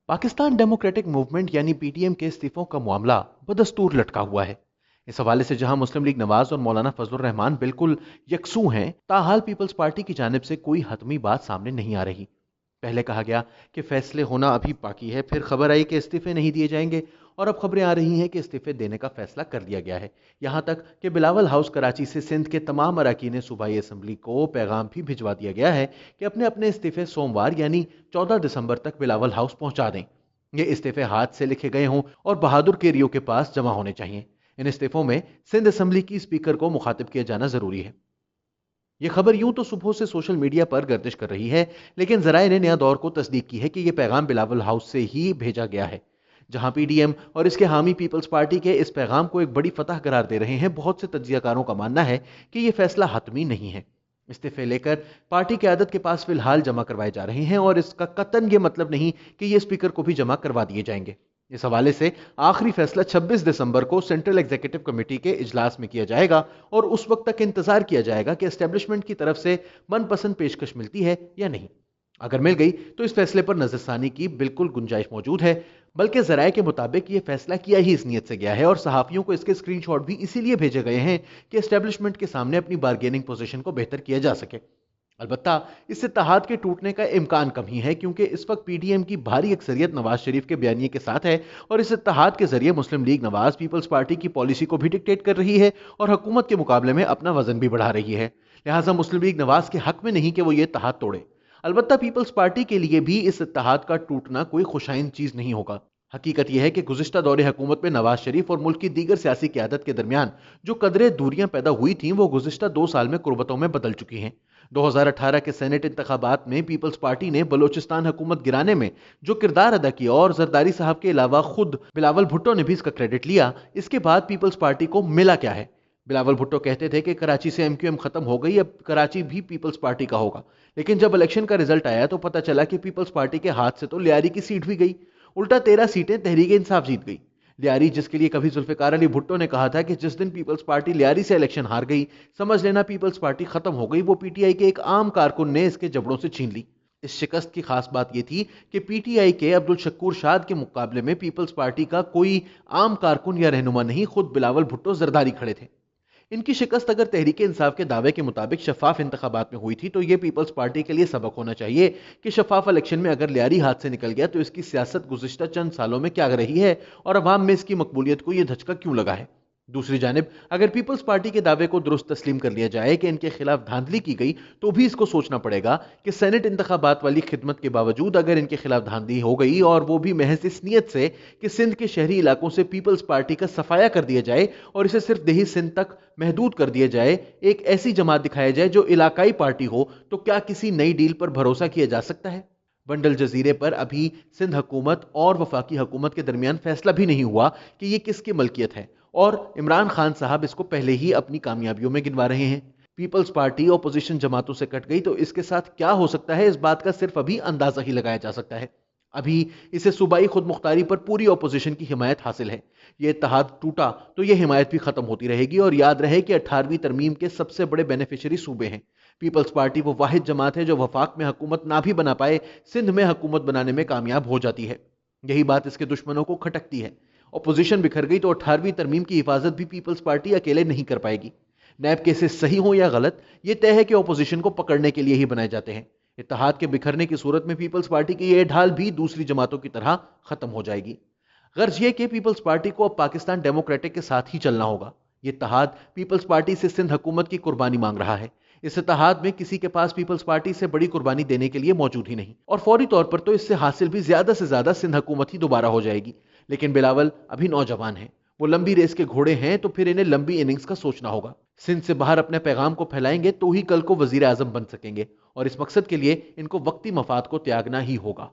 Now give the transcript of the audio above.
Pakistan democratic movement यानी PTM के इस्तीफों का मामला बदस्तूर लटका हुआ है। इस हवाले से जहां मुस्लिम लीग नवाज और मौलाना फजलुर रहमान बिल्कुल यकसू हैं, ताहाल पीपल्स पार्टी की जानिब से कोई हतमी बात सामने नहीं आ रही। पहले कहा गया कि फैसले होना अभी बाकी है, फिर खबर आई कि इस्तीफे नहीं दिए जाएंगे, और अब खबरें आ रही हैं कि इस्तीफे देने का फैसला कर लिया गया है। यहां तक कि बिलावल हाउस कराची से सिंध के तमाम अरकान सूबाई असम्बली को पैगाम भी भिजवा दिया गया है कि अपने अपने इस्तीफे सोमवार यानी 14 दिसंबर तक बिलावल हाउस पहुंचा दें। ये इस्तीफे हाथ से लिखे गए हों और बहादुर केरियो के पास जमा होने चाहिए। इन इस्तीफों में सिंध असम्बली की स्पीकर को मुखातिब किया जाना जरूरी है। यह खबर यूं तो सुबह से सोशल मीडिया पर गर्दिश कर रही है, लेकिन जराए ने नया दौर को तस्दीक की है कि यह पैगाम बिलावल हाउस से ही भेजा गया है। जहां पीडीएम और इसके हामी पीपल्स पार्टी के इस पैगाम को एक बड़ी फतह करार दे रहे हैं, बहुत से तज्जियाकारों का मानना है कि यह फैसला हतमी नहीं है। इस्तीफे लेकर पार्टी क़यादत के पास फिलहाल जमा करवाए जा रहे हैं, और इसका कतन ये मतलब नहीं कि ये स्पीकर को भी जमा करवा दिए जाएंगे। इस हवाले से आखिरी फैसला 26 दिसंबर को सेंट्रल एग्जीक्यूटिव कमेटी के इजलास में किया जाएगा, और उस वक्त तक इंतजार किया जाएगा कि एस्टेब्लिशमेंट की तरफ से मनपसंद पेशकश मिलती है या नहीं। अगर मिल गई तो इस फैसले पर नजरसानी की बिल्कुल गुंजाइश मौजूद है, बल्कि जराये के मुताबिक यह फैसला किया ही इस नीयत से गया है, और सहाफियों को इसके स्क्रीनशॉट भी इसीलिए भेजे गए हैं कि एस्टेब्लिशमेंट के सामने अपनी बार्गेनिंग पोजीशन को बेहतर किया जा सके। अलबत्ता इस इत्तेहाद के टूटने का इम्कान कम ही है, क्योंकि इस वक्त पीडीएम की भारी अक्सरियत नवाज शरीफ के बयानिए के साथ है, और इस इत्तेहाद के जरिए मुस्लिम लीग नवाज पीपल्स पार्टी की पॉलिसी को भी डिक्टेट कर रही है और हुकूमत के मुकाबले में अपना वजन भी बढ़ा रही है। लिहाजा मुस्लिम लीग नवाज के हक में नहीं कि वो ये इत्तेहाद तोड़े। अलबत्ता पीपल्स पार्टी के लिए भी इस इत्तेहाद का टूटना कोई खुशाइन चीज नहीं होगा। हकीकत यह है कि गुज़िश्ता दौरे हुकूमत में नवाज शरीफ और मुल्क की दीगर सियासी क़यादत के दरमियान जो कदरे दूरियां पैदा हुई थीं, वो गुज़िश्ता 2 साल में कुर्बतों में बदल चुकी हैं। 2018 के सेनेट इंतखाबात में पीपल्स पार्टी ने बलोचिस्तान हुकूमत गिराने में जो किरदार अदा किया, और जरदारी साहब के अलावा खुद बिलावल भुट्टो ने भी इसका क्रेडिट लिया, इसके बाद पीपल्स पार्टी को मिला क्या है? बिलावल भुट्टो कहते थे कि कराची से एमक्यूएम खत्म हो गई, अब कराची भी पीपल्स पार्टी का होगा। लेकिन जब इलेक्शन का रिजल्ट आया तो पता चला कि पीपल्स पार्टी के हाथ से तो लियारी की सीट भी गई, उल्टा 13 सीटें तहरीक इंसाफ जीत गई। लियारी, जिसके लिए कभी जुल्फिकार अली भुट्टो ने कहा था कि जिस दिन पीपल्स पार्टी लियारी से इलेक्शन हार गई, समझ लेना पीपल्स पार्टी खत्म हो गई, वो पीटीआई के एक आम कारकुन ने इसके जबड़ों से छीन ली। इस शिकस्त की खास बात यह थी कि पीटीआई के अब्दुल शक्कूर शाद के मुकाबले में पीपल्स पार्टी का कोई आम कारकुन या रहनुमा नहीं, खुद बिलावल भुट्टो जरदारी खड़े थे। इनकी शिकस्त अगर तहरीक इंसाफ के दावे के मुताबिक शफाफ इंतखाबात में हुई थी, तो यह पीपल्स पार्टी के लिए सबक होना चाहिए कि शफाफ इलेक्शन में अगर लियारी हाथ से निकल गया तो इसकी सियासत गुज़िश्ता चंद सालों में क्या रही है, और अवाम में इसकी मकबूलियत को यह धचका क्यों लगा है। दूसरी जानिब अगर पीपल्स पार्टी के दावे को दुरुस्त तस्लीम कर लिया जाए कि इनके खिलाफ धांधली की गई, तो भी इसको सोचना पड़ेगा कि सेनेट इंतखाबात वाली खिदमत के बावजूद अगर इनके खिलाफ धांधली हो गई, और वो भी महज इस नीयत से कि सिंध के शहरी इलाकों से पीपल्स पार्टी का सफाया कर दिया जाए और इसे सिर्फ देही सिंध तक महदूद कर दिया जाए, एक ऐसी जमात दिखाया जाए जो इलाकाई पार्टी हो, तो क्या किसी नई डील पर भरोसा किया जा सकता है? बंडल जजीरे पर अभी सिंध हुकूमत और वफाकी हुकूमत के दरमियान फैसला भी नहीं हुआ कि यह किसकी मलकियत है, और इमरान खान साहब इसको पहले ही अपनी कामयाबियों में गिनवा रहे हैं। पीपल्स पार्टी अपोजिशन जमातों से कट गई तो इसके साथ क्या हो सकता है, इस बात का सिर्फ अभी अंदाजा ही लगाया जा सकता है। अभी इसे सूबाई खुद मुख्तारी पर पूरी अपोजिशन की हिमायत हासिल है। यह इत्तेहाद टूटा तो यह हिमायत भी खत्म होती रहेगी, और याद रहे कि 18वीं तरमीम के सबसे बड़े बेनिफिशियरी सूबे हैं। पीपल्स पार्टी वो वाहिद जमात है जो वफाक में हुकूमत ना भी बना पाए, सिंध में हुकूमत बनाने में कामयाब हो जाती है। यही बात इसके दुश्मनों को खटकती है। अपोजिशन बिखर गई तो 18वीं तरमीम की हिफाजत भी पीपल्स पार्टी अकेले नहीं कर पाएगी। नैब केसेस सही हो या गलत, यह तय है कि अपोजिशन को पकड़ने के लिए ही बनाए जाते हैं। इत्तेहाद के बिखरने की सूरत में पीपल्स पार्टी की यह ढाल भी दूसरी जमातों की तरह खत्म हो जाएगी। गर्ज यह कि पीपल्स पार्टी को अब पाकिस्तान डेमोक्रेटिक के साथ ही चलना होगा। यह इत्तेहाद पीपल्स पार्टी से सिंध हुकूमत की कुर्बानी मांग रहा है। इस इत्तेहाद में किसी के पास पीपल्स पार्टी से बड़ी कुर्बानी देने के लिए मौजूद ही नहीं, और फौरी तौर पर तो इससे हासिल भी ज्यादा से ज्यादा सिंध हुकूमत ही दोबारा हो जाएगी। लेकिन बिलावल अभी नौजवान हैं, वो लंबी रेस के घोड़े हैं, तो फिर इन्हें लंबी इनिंग्स का सोचना होगा। सिंध से बाहर अपने पैगाम को फैलाएंगे तो ही कल को वजीर आजम बन सकेंगे, और इस मकसद के लिए इनको वक्ती मफाद को त्यागना ही होगा।